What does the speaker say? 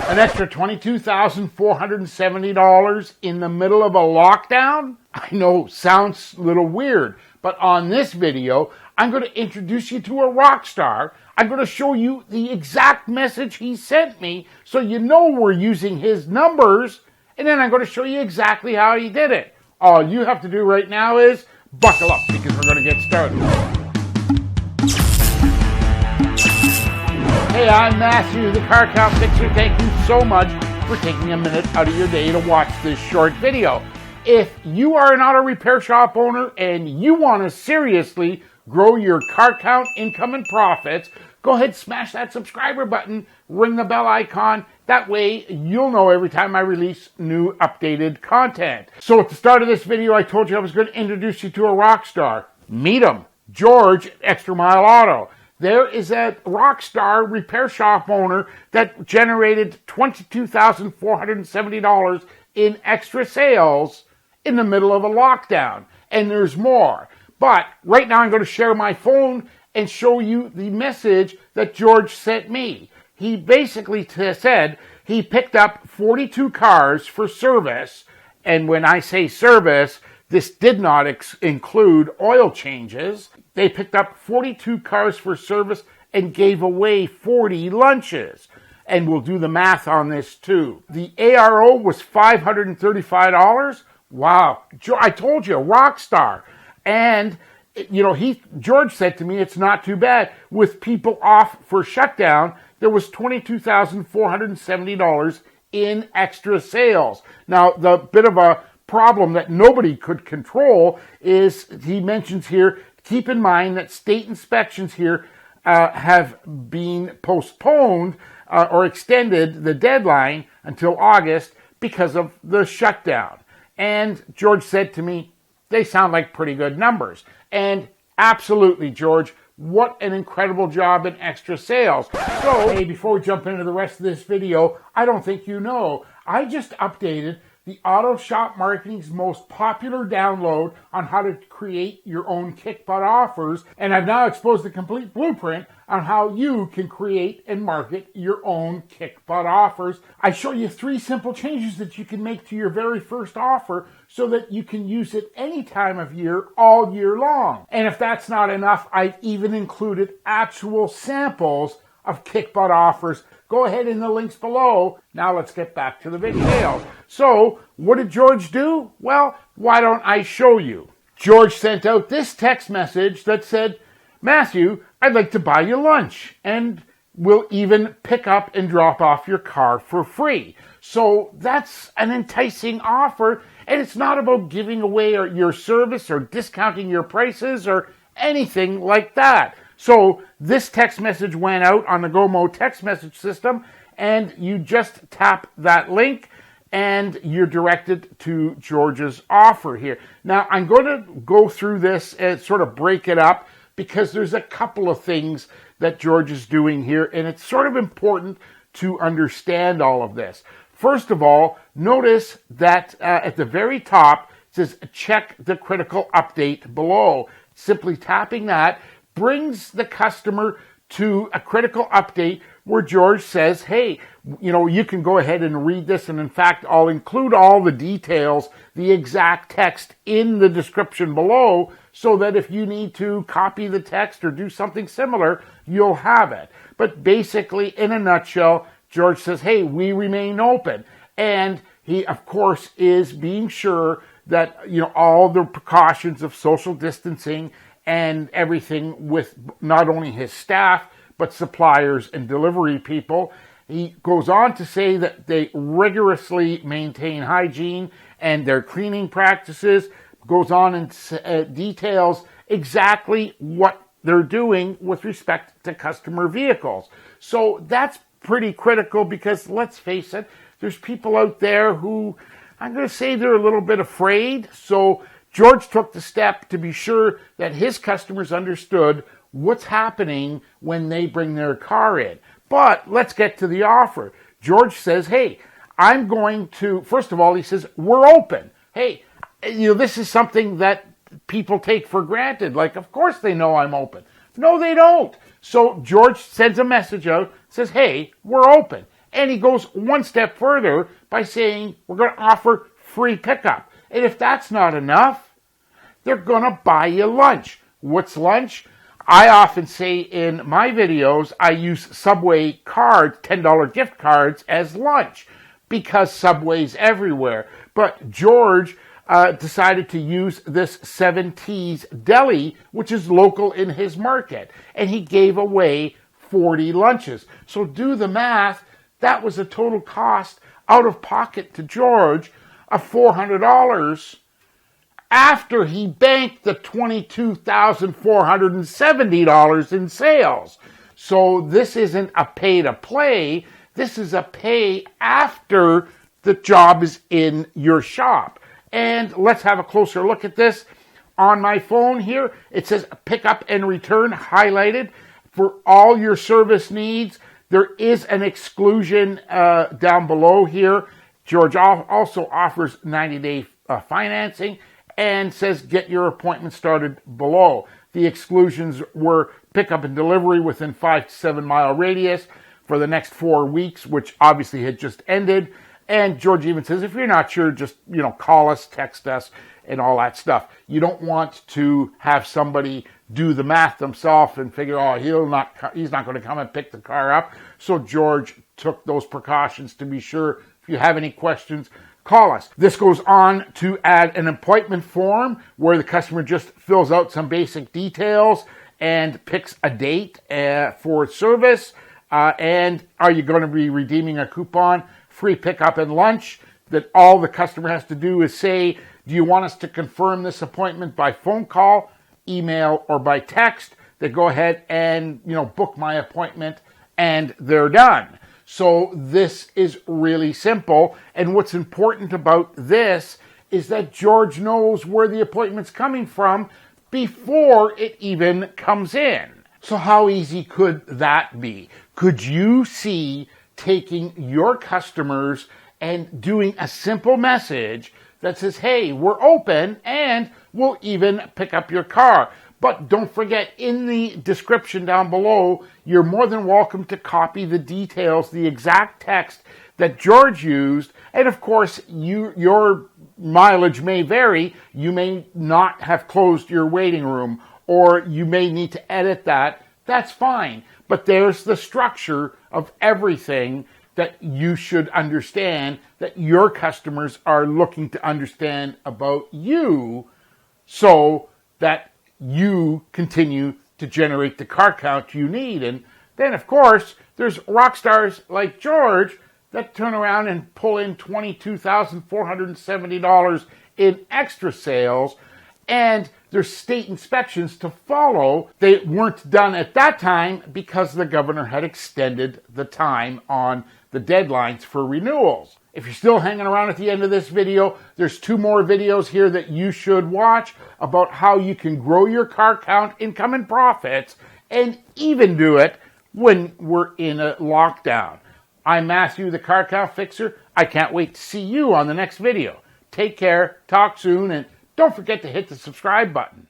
An extra $22,470 in the middle of a lockdown? I know, sounds a little weird, but on this video, I'm going to introduce you to a rock star. I'm going to show you the exact message he sent me so you know we're using his numbers, and then I'm going to show you exactly how he did it. All you have to do right now is buckle up because we're going to get started. Hey, I'm Matthew, the Car Count Fixer. Thank you so much for taking a minute out of your day to watch this short video. If you are an auto repair shop owner and you want to seriously grow your car count, income, and profits, go ahead, smash that subscriber button, ring the bell icon. That way, you'll know every time I release new updated content. So at the start of this video, I told you I was going to introduce you to a rock star. Meet him, George at Extra Mile Auto. There is a rock star repair shop owner that generated $22,470 in extra sales in the middle of a lockdown. And there's more. But right now I'm going to share my phone and show you the message that George sent me. He basically said he picked up 42 cars for service. And when I say service, this did not include oil changes. They picked up 42 cars for service and gave away 40 lunches. And we'll do the math on this too. The ARO was $535. Wow. I told you, a rock star. And, you know, George said to me, it's not too bad. With people off for shutdown, there was $22,470 in extra sales. Now, the bit of a problem that nobody could control is, he mentions here, keep in mind that state inspections here have been postponed or extended the deadline until August because of the shutdown. And George said to me, they sound like pretty good numbers. And absolutely, George, what an incredible job in extra sales. So, hey, before we jump into the rest of this video, I don't think you know, I just updated the Auto Shop Marketing's most popular download on how to create your own kick butt offers, and I've now exposed the complete blueprint on how you can create and market your own kick butt offers. I show you 3 simple changes that you can make to your very first offer so that you can use it any time of year, all year long. And if that's not enough, I've even included actual samples of kick butt offers. Go ahead in the links below. Now let's get back to the video. So, what did George do? Well, why don't I show you? George sent out this text message that said, Matthew, I'd like to buy you lunch, and we'll even pick up and drop off your car for free. So that's an enticing offer, and it's not about giving away your service or discounting your prices or anything like that. So this text message went out on the GoMo text message system, and you just tap that link and you're directed to George's offer here. Now, I'm going to go through this and sort of break it up because there's a couple of things that George is doing here, and it's sort of important to understand all of this. First of all, notice that at the very top, it says check the critical update below. Simply tapping that brings the customer to a critical update where George says, hey, you know, you can go ahead and read this. And in fact, I'll include all the details, the exact text in the description below so that if you need to copy the text or do something similar, you'll have it. But basically, in a nutshell, George says, hey, we remain open. And he, of course, is being sure that, you know, all the precautions of social distancing and everything with not only his staff, but suppliers and delivery people. He goes on to say that they rigorously maintain hygiene and their cleaning practices, goes on and details exactly what they're doing with respect to customer vehicles. So that's pretty critical because, let's face it, there's people out there who, I'm going to say they're a little bit afraid. So George took the step to be sure that his customers understood what's happening when they bring their car in. But let's get to the offer. George says, hey, I'm going to, first of all, he says, we're open. Hey, you know, this is something that people take for granted. Like, of course they know I'm open. No, they don't. So George sends a message out, says, hey, we're open. And he goes one step further by saying we're going to offer free pickup. And if that's not enough, they're going to buy you lunch. What's lunch? I often say in my videos, I use Subway cards, $10 gift cards, as lunch because Subway's everywhere. But George decided to use this 7 T's Deli, which is local in his market, and he gave away 40 lunches. So do the math. That was a total cost out of pocket to George of $400 after he banked the $22,470 in sales. So this isn't a pay to play. This is a pay after the job is in your shop. And let's have a closer look at this. On my phone here, it says pick up and return highlighted for all your service needs. There is an exclusion down below here. George also offers 90-day financing and says get your appointment started below. The exclusions were pickup and delivery within 5 to 7 mile radius for the next 4 weeks, which obviously had just ended. And George even says, if you're not sure, just, call us, text us, and all that stuff. You don't want to have somebody do the math themselves and figure, he's not going to come and pick the car up. So George took those precautions to be sure. If you have any questions, call us. This goes on to add an appointment form where the customer just fills out some basic details and picks a date for service. And are you going to be redeeming a coupon? Free pickup and lunch. That all the customer has to do is say, do you want us to confirm this appointment by phone call, email, or by text? They go ahead and, book my appointment and they're done. So this is really simple. And what's important about this is that George knows where the appointment's coming from before it even comes in. So how easy could that be? Could you see taking your customers and doing a simple message that says, hey, we're open and we'll even pick up your car? But don't forget, in the description down below, you're more than welcome to copy the details, the exact text that George used. And of course, your mileage may vary. You may not have closed your waiting room, or you may need to edit that. That's fine. But there's the structure of everything that you should understand, that your customers are looking to understand about you, so that you continue to generate the car count you need. And then, of course, there's rock stars like George that turn around and pull in $22,470 in extra sales, and there's state inspections to follow. They weren't done at that time because the governor had extended the time on the deadlines for renewals. If you're still hanging around at the end of this video, there's 2 more videos here that you should watch about how you can grow your car count, income, and profits, and even do it when we're in a lockdown. I'm Matthew, the Car Count Fixer. I can't wait to see you on the next video. Take care, talk soon, and don't forget to hit the subscribe button.